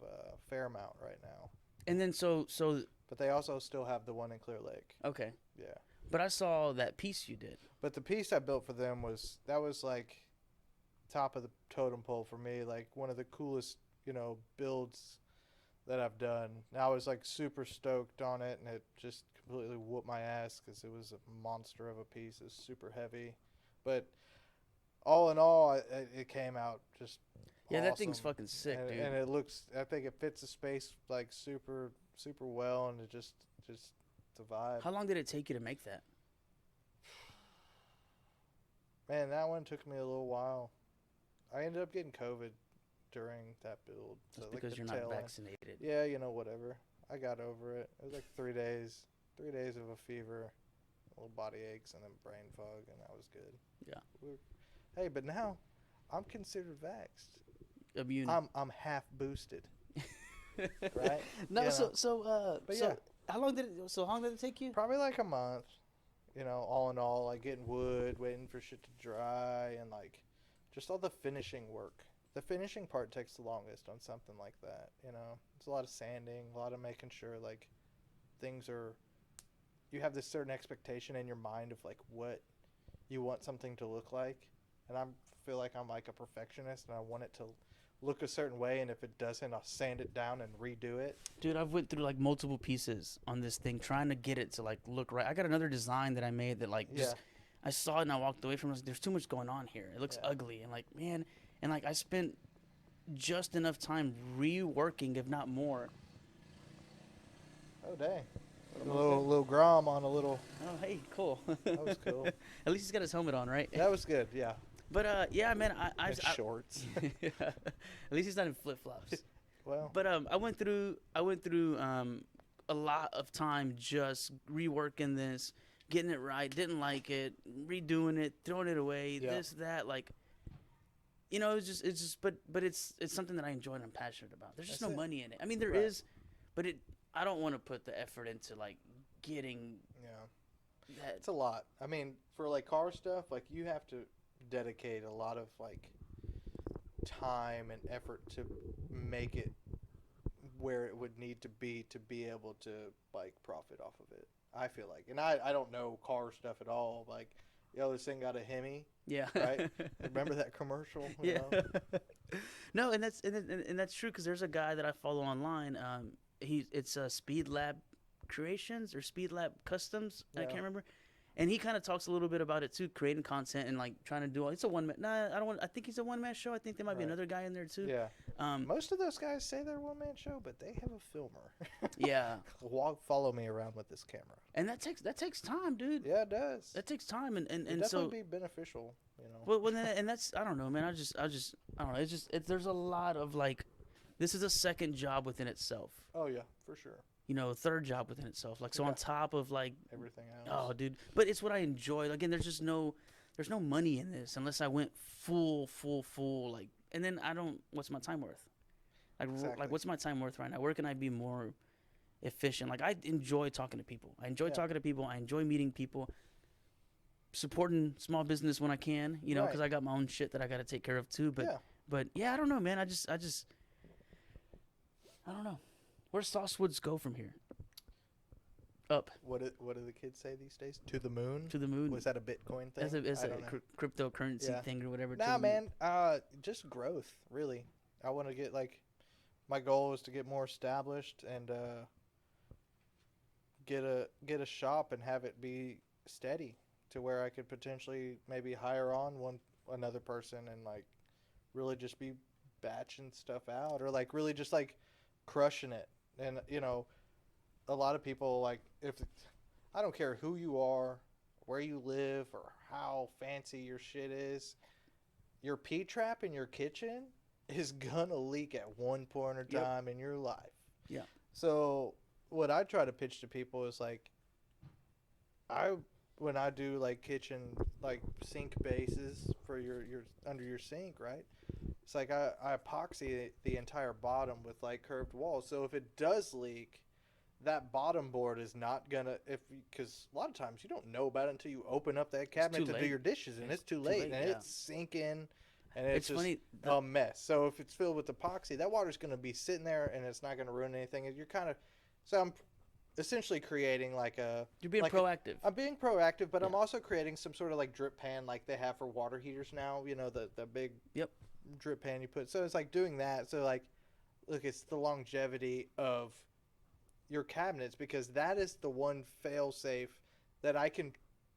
S2: Fairmount right now.
S1: And then so.
S2: But they also still have the one in Clear Lake.
S1: Okay.
S2: Yeah.
S1: But I saw that piece you did.
S2: But the piece I built for them was like top of the totem pole for me, like one of the coolest, builds that I've done. And I was like super stoked on it, and it just completely whooped my ass because it was a monster of a piece. It's super heavy. But all in all, it came out just awesome.
S1: That thing's fucking sick, dude.
S2: And it looks, I think it fits the space like super, super well, and it just it's a vibe.
S1: How long did it take you to make that?
S2: Man, that one took me a little while. I ended up getting COVID during that build.
S1: That's because you're not vaccinated.
S2: Yeah, whatever. I got over it. It was like 3 days. 3 days of a fever, little body aches, and then brain fog, and that was good.
S1: Yeah.
S2: Hey, but now I'm considered vaxxed.
S1: Immune.
S2: I'm half boosted. right?
S1: No,
S2: You
S1: so
S2: know? But
S1: so
S2: yeah,
S1: how long did it take you?
S2: probably like a month. You know, all in all, like getting wood, waiting for shit to dry, and like just all the finishing work. The finishing part takes the longest on something like that. You know, it's a lot of sanding, a lot of making sure like things are. You have this certain expectation in your mind of like what you want something to look like, and I feel like I'm like a perfectionist, and I want it to look a certain way, and if it doesn't, I'll sand it down and redo it.
S1: Dude, I've went through like multiple pieces on this thing trying to get it to like look right. I got another design that I made that like
S2: Yeah,
S1: just I saw it and I walked away from it. I was like, there's too much going on here. It looks
S2: yeah.
S1: ugly and like man, and like I spent just enough time reworking, if not more.
S2: Oh dang,
S1: What
S2: a
S1: was that?
S2: little grom on a little.
S1: Oh, hey, cool.
S2: That was cool.
S1: At least he's got his helmet on, right?
S2: That was good. Yeah,
S1: But yeah, man,
S2: and shorts.
S1: at least he's not in flip flops.
S2: Well,
S1: But I went through a lot of time just reworking this, getting it right. Didn't like it, redoing it, throwing it away.
S2: Yeah.
S1: This that like, but it's something that I enjoy and I'm passionate about. There's just
S2: That's
S1: no
S2: it.
S1: money in it. I mean, there
S2: Right.
S1: is, but I don't want to put the effort into like getting
S2: yeah,
S1: that.
S2: it's a lot. I mean, for like car stuff, like you have to dedicate a lot of like time and effort to make it where it would need to be able to like profit off of it. I feel like, and I don't know car stuff at all. Like, yo, this thing got a Hemi,
S1: Yeah.
S2: right? Remember that commercial? You
S1: Yeah.
S2: know?
S1: No, and that's true because there's a guy that I follow online. It's Speed Lab Creations or Speed Lab Customs. I
S2: Yeah.
S1: can't remember. And he kind of talks a little bit about it too, creating content and like trying to do. It's a one man. Nah, I don't want. I think he's a one man show. I think there might be
S2: Right.
S1: another guy in there too.
S2: Yeah.
S1: Um.
S2: Most of those guys say they're one man show, but they have a filmer.
S1: Yeah.
S2: Follow me around with this camera.
S1: And that takes time, dude.
S2: Yeah, it does.
S1: That takes time, and
S2: It'd
S1: and so.
S2: definitely be beneficial, you know.
S1: Well, and that's I don't know, man. I don't know. There's a lot of like, this is a second job within itself.
S2: Oh yeah, for sure.
S1: Third job within itself. Like so
S2: Yeah.
S1: on top of like,
S2: Everything else.
S1: oh, dude. But it's what I enjoy. Again, there's no money in this unless I went full like. And then I don't. What's my time worth?
S2: Exactly.
S1: Like what's my time worth right now? Where can I be more efficient? Like I enjoy talking to people. I enjoy
S2: Yeah.
S1: talking to people. I enjoy meeting people. Supporting small business when I can,
S2: Right.
S1: because I got my own shit that I got to take care of too.
S2: Yeah.
S1: But yeah, I don't know, man. I don't know. Where does Saucywoods go from here? Up
S2: What do the kids say these days? To the moon?
S1: to the moon.
S2: Was that a Bitcoin thing?
S1: As
S2: I
S1: a
S2: don't know.
S1: cryptocurrency
S2: Yeah.
S1: thing or whatever.
S2: Nah,
S1: to the moon.
S2: man. Just growth, really. I want to get like, my goal is to get more established and get a shop and have it be steady to where I could potentially maybe hire on another person and like really just be batching stuff out or like really just like crushing it. And a lot of people like, if I don't care who you are, where you live, or how fancy your shit is, your P-trap in your kitchen is gonna leak at one point in
S1: Yep.
S2: time in your life.
S1: Yeah.
S2: So what I try to pitch to people is like, when I do like kitchen like sink bases for your under your sink, right? It's like I epoxy the entire bottom with like curved walls. So if it does leak, that bottom board is not gonna, because a lot of times you don't know about it until you open up that cabinet
S1: too
S2: to do
S1: late.
S2: your dishes, and it's too
S1: too
S2: late,
S1: late,
S2: and
S1: yeah.
S2: it's sinking, and it's just
S1: funny.
S2: a mess. So if it's filled with epoxy, that water's gonna be sitting there, and it's not gonna ruin anything. And you're kind of, so I'm essentially creating like a.
S1: You're being
S2: like
S1: proactive.
S2: I'm being proactive, but I'm
S1: Yeah.
S2: also creating some sort of like drip pan like they have for water heaters now. The big
S1: Yep.
S2: drip pan you put. So it's like doing that. So like, look, it's the longevity of your cabinets, because that is the one fail safe that I can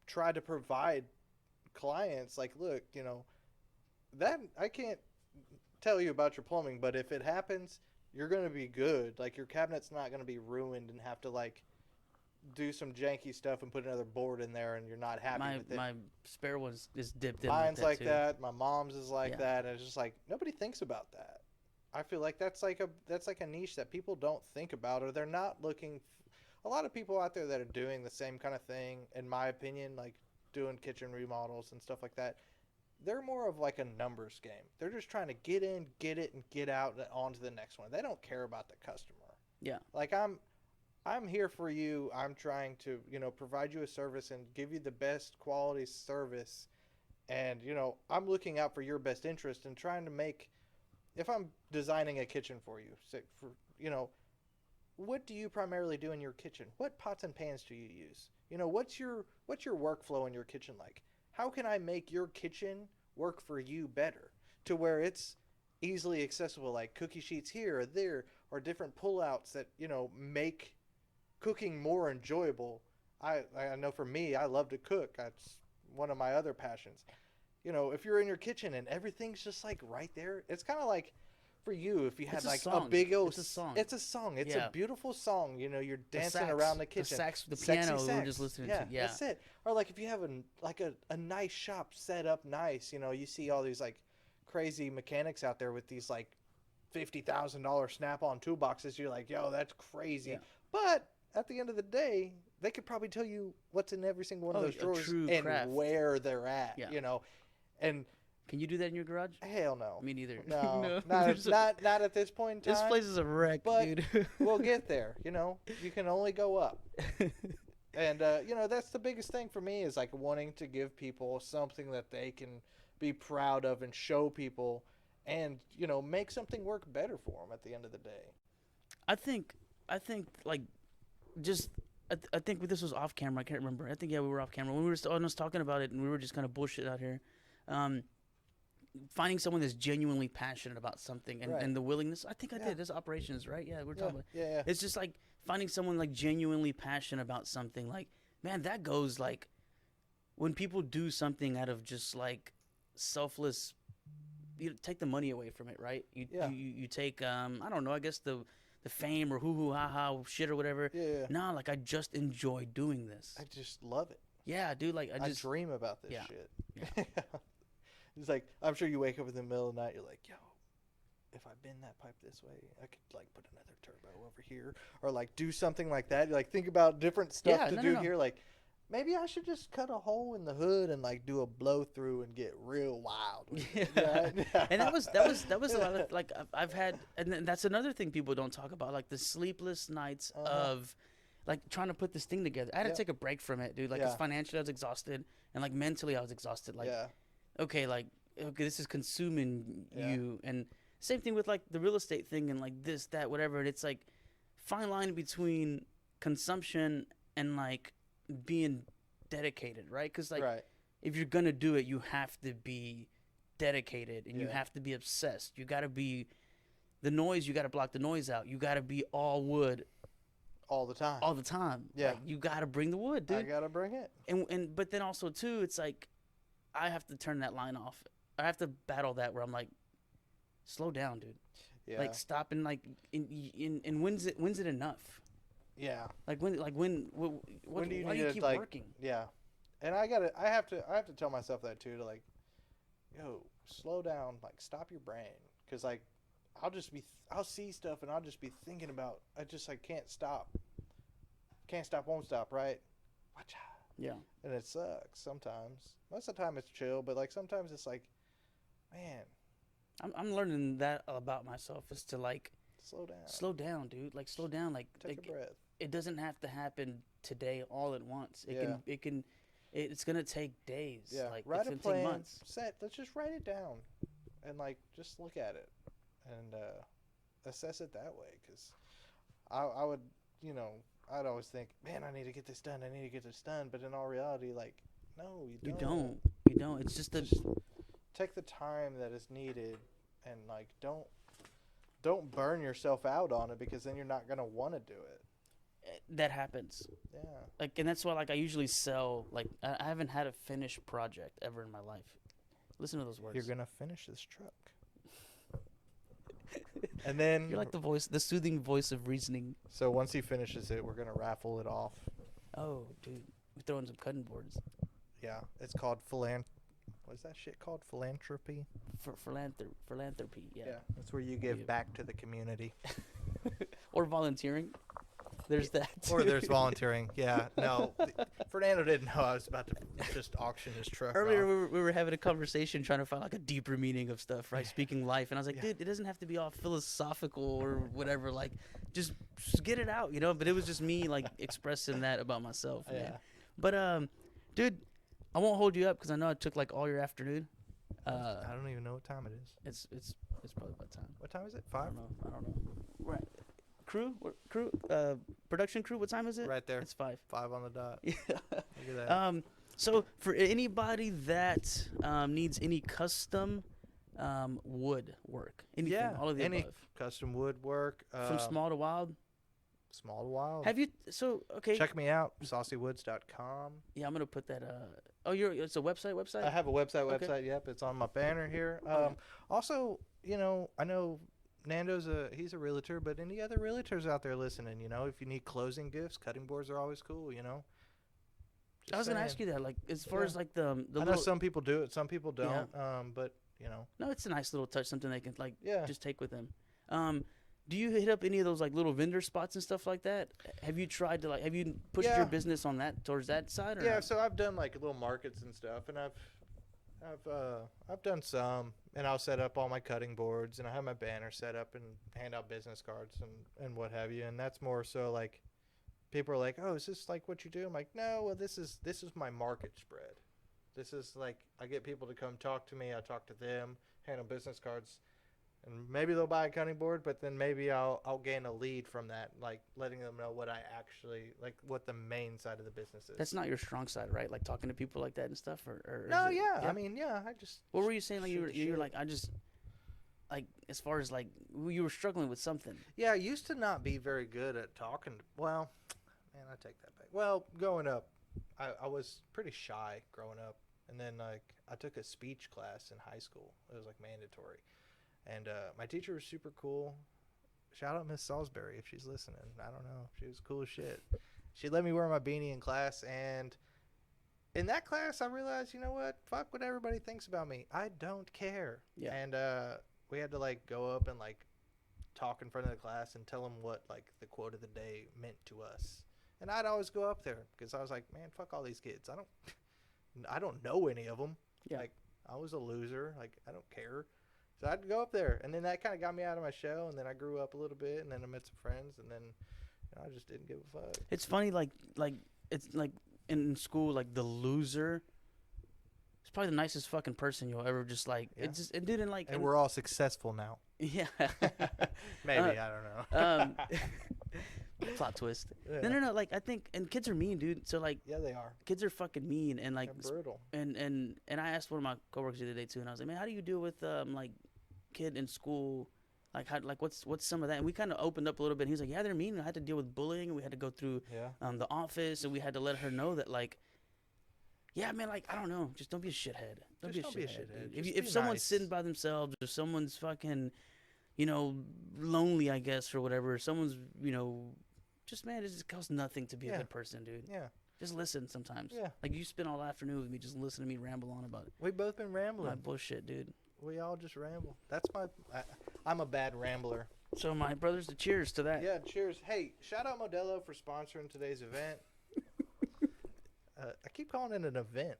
S2: try to provide clients. Like, look, that I can't tell you about your plumbing, but if it happens, you're going to be good. Like, your cabinet's not going to be ruined and have to like do some janky stuff and put another board in there and you're not happy with it.
S1: My spare one is dipped in.
S2: Mine's
S1: like too.
S2: that. My mom's is like
S1: Yeah.
S2: that. And it's just like, nobody thinks about that. I feel like that's like a niche that people don't think about, or they're not looking. A lot of people out there that are doing the same kind of thing, in my opinion, like doing kitchen remodels and stuff like that, they're more of like a numbers game. They're just trying to get in, get it, and get out and on to the next one. They don't care about the customer.
S1: Yeah.
S2: Like I'm here for you. I'm trying to, provide you a service and give you the best quality service. And, I'm looking out for your best interest and trying to make, if I'm designing a kitchen for you, what do you primarily do in your kitchen? What pots and pans do you use? What's your workflow in your kitchen like? How can I make your kitchen work for you better to where it's easily accessible, like cookie sheets here or there, or different pullouts that, make cooking more enjoyable. I know for me, I love to cook. That's one of my other passions. If you're in your kitchen and everything's just like right there, it's kind of like for you if you had like a big old.
S1: It's a song.
S2: It's a song. It's a beautiful song. You're dancing
S1: sax,
S2: around the kitchen.
S1: The piano
S2: Sexy
S1: we were
S2: sax.
S1: just listening
S2: Yeah,
S1: to. Yeah,
S2: that's it. Or like if you have a nice shop set up nice. You see all these like crazy mechanics out there with these like $50,000 Snap-on toolboxes. You're like, yo, that's crazy.
S1: Yeah.
S2: But at the end of the day, they could probably tell you what's in every single one of those drawers and
S1: craft.
S2: where they're at.
S1: Yeah.
S2: And
S1: can you do that in your garage?
S2: hell no.
S1: Me neither.
S2: No, not at this point in time.
S1: This place is a wreck,
S2: but
S1: dude.
S2: we'll get there. You can only go up. And that's the biggest thing for me is like wanting to give people something that they can be proud of and show people, and make something work better for them at the end of the day.
S1: I think like just I think this was off camera. I can't remember. I think we were off camera when we were just talking about it, and we were just kind of bullshit out here. Finding someone that's genuinely passionate about something and,
S2: Right.
S1: and the willingness. I think I did. This operations, right? Yeah, we're talking about.
S2: Yeah.
S1: It's just like finding someone like genuinely passionate about something. Like, man, that goes like when people do something out of just like selfless. You take the money away from it, right? You take I don't know. I guess the fame or hoo ha ha shit or whatever.
S2: Yeah.
S1: Nah, like I just enjoy doing this.
S2: I just love it.
S1: Yeah, dude. Like
S2: I dream about this shit.
S1: Yeah.
S2: It's like, I'm sure you wake up in the middle of the night, you're like, yo, if I bend that pipe this way, I could like put another turbo over here, or like do something like that. You like think about different stuff to do here. Like maybe I should just cut a hole in the hood and like do a blow through and get real wild with it. Yeah.
S1: And that was a lot of like I've had, and then that's another thing people don't talk about, like the sleepless nights of like trying to put this thing together. I had to take a break from it, dude. Like, 'cause financially I was exhausted, and like mentally I was exhausted. Like, okay, this is consuming you. And same thing with like the real estate thing and like this, that, whatever. And it's like fine line between consumption and like being dedicated, right? Because like if you're gonna do it, you have to be dedicated and you have to be obsessed. You got to be the noise. You got to block the noise out. You got to be all wood.
S2: All the time.
S1: Yeah. Like, you got to bring the wood, dude.
S2: I got to bring it.
S1: And but then also too, it's like I have to turn that line off. I have to battle that where I'm like, slow down, dude.
S2: Yeah.
S1: Like stop and like and when's it enough?
S2: Yeah.
S1: When do you keep
S2: like,
S1: working?
S2: Yeah. And I have to tell myself that too, to like, yo, slow down, like stop your brain, cuz like I'll see stuff and I'll just be thinking about, I can't stop. Can't stop, won't stop, right? Watcha.
S1: Yeah.
S2: And it sucks sometimes. Most of the time it's chill, but like sometimes it's like, man,
S1: I'm learning that about myself, is to like
S2: slow down,
S1: dude. Like slow down, like
S2: take a breath.
S1: It doesn't have to happen today all at once. It's gonna take days.
S2: Yeah.
S1: Like
S2: write
S1: it's
S2: a
S1: gonna
S2: plan,
S1: take months.
S2: let's just write it down and like just look at it and assess it that way, because I would, I'd always think, man, I need to get this done, but in all reality, like, no, you don't.
S1: You don't. It's just
S2: take the time that is needed, and like don't burn yourself out on it, because then you're not gonna want to do it.
S1: That happens.
S2: Yeah.
S1: Like, and that's why like I usually sell. Like I haven't had a finished project ever in my life. Listen to those words.
S2: You're gonna finish this truck. And then
S1: you're like the soothing voice of reasoning.
S2: So once he finishes it, we're gonna raffle it off.
S1: Oh, dude, we're throwing some cutting boards.
S2: Yeah, it's called What is that shit called? Philanthropy.
S1: Philanthropy. Yeah.
S2: Yeah, that's where you give back to the community.
S1: Or volunteering. There's that.
S2: Or
S1: too.
S2: there's volunteering. Yeah, no. Fernando didn't know I was about to just auction his truck
S1: Earlier,
S2: off.
S1: we were having a conversation trying to find like a deeper meaning of stuff, right? Speaking life, and I was like,
S2: Yeah.
S1: dude, it doesn't have to be all philosophical or whatever. Like, just get it out, you know. But it was just me like expressing that about myself, man.
S2: Yeah.
S1: But dude, I won't hold you up because I know it took like all your afternoon.
S2: I don't even know what time it is.
S1: It's probably about time.
S2: What time is it?
S1: I
S2: 5?
S1: don't know. Right. Crew, production crew. What time is it?
S2: Right there.
S1: It's 5.
S2: 5 on the dot.
S1: Yeah.
S2: Look at that.
S1: So for anybody that needs any custom woodwork, anything,
S2: Yeah,
S1: all of the
S2: any
S1: above,
S2: custom woodwork.
S1: from small to wild.
S2: Small to wild.
S1: Have you? So okay.
S2: Check me out, Saucywoods.com.
S1: Yeah, I'm gonna put that. Oh, it's a website.
S2: I have a website.
S1: Okay.
S2: Yep, it's on my banner here.
S1: Okay.
S2: Also, I know Nando's he's a realtor, but any other realtors out there listening, if you need closing gifts, cutting boards are always cool.
S1: I was gonna ask you that, like, as far
S2: Yeah.
S1: as like the
S2: I know
S1: little.
S2: some people do it, some people don't. But
S1: No, it's a nice little touch, something they can like
S2: yeah.
S1: just take with them. Do you hit up any of those like little vendor spots and stuff like that? Have you tried to have you pushed
S2: Yeah.
S1: your business on that towards that side? Or
S2: Yeah,
S1: not?
S2: so I've done like little markets and stuff, and I've done some, and I'll set up all my cutting boards, and I have my banner set up and hand out business cards and what have you, and that's more so like people are like, oh, is this like what you do? I'm like, no, well this is my market spread. This is like I get people to come talk to me, I talk to them, hand them business cards. And maybe they'll buy a cutting board, but then maybe I'll gain a lead from that, like letting them know what I actually like, what the main side of the business is.
S1: That's not your strong side, right? Like talking to people like that and stuff, or
S2: No,
S1: is it-
S2: yeah. I mean, yeah. I just.
S1: What were you saying? Like
S2: shoot
S1: you
S2: the
S1: were
S2: shit.
S1: like I just like as far as like you were struggling with something.
S2: Yeah, I used to not be very good at talking. Well, man, I take that back. Well, growing up, I was pretty shy growing up, and then like I took a speech class in high school. It was like mandatory, and my teacher was super cool. Shout out Miss Salisbury if she's listening. I don't know. She was cool as shit. She let me wear my beanie in class, and in that class, I realized, you know what? Fuck what everybody thinks about me. I don't care.
S1: Yeah.
S2: And we had to like go up and like talk in front of the class and tell them what like the quote of the day meant to us. And I'd always go up there because I was like, man, fuck all these kids. I don't know any of them.
S1: Yeah.
S2: Like I was a loser. Like I don't care. So I'd go up there, and then that kind of got me out of my shell. And then I grew up a little bit, and then I met some friends, and then I just didn't give a fuck.
S1: It's funny, like it's like in school, like the loser. It's probably the nicest fucking person you'll ever just like.
S2: Yeah.
S1: It didn't like.
S2: And we're all successful now.
S1: Yeah.
S2: Maybe I don't know.
S1: Plot twist.
S2: Yeah.
S1: No. Like I think, and kids are mean, dude. So like,
S2: Yeah, they are.
S1: kids are fucking mean, and like,
S2: They're brutal.
S1: and I asked one of my coworkers the other day too, and I was like, man, how do you deal with like kid in school? Like how what's some of that? And we kind of opened up a little bit. And he was like, yeah, they're mean. I had to deal with bullying, and we had to go through
S2: Yeah.
S1: the office, and we had to let her know that like, yeah, man, like I don't know, just don't be a shithead. Don't
S2: Just
S1: be a
S2: don't be a
S1: shithead.
S2: shithead.
S1: dude. If
S2: Just
S1: if
S2: be
S1: someone's
S2: nice.
S1: sitting by themselves, or someone's fucking, lonely, I guess, or whatever, someone's just man, it just costs nothing to be a
S2: Yeah.
S1: good person, dude.
S2: Yeah.
S1: Just listen sometimes.
S2: Yeah.
S1: Like you spend all afternoon with me, just listen to me ramble on about
S2: We've both been rambling.
S1: my bullshit, dude.
S2: We all just ramble. That's I'm a bad rambler.
S1: So my brothers, cheers to that.
S2: Yeah, cheers. Hey, shout out Modelo for sponsoring today's event. I keep calling it an event.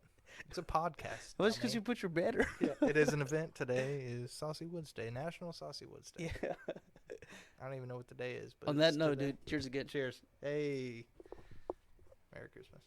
S2: It's a podcast.
S1: Well, it's because you put your banner.
S2: Yeah, it is an event. Today is Saucywoods Day, National Saucywoods Day.
S1: Yeah.
S2: I don't even know what the day is. But
S1: On that
S2: it's
S1: note,
S2: today.
S1: dude, cheers again.
S2: Cheers. Hey. Merry Christmas.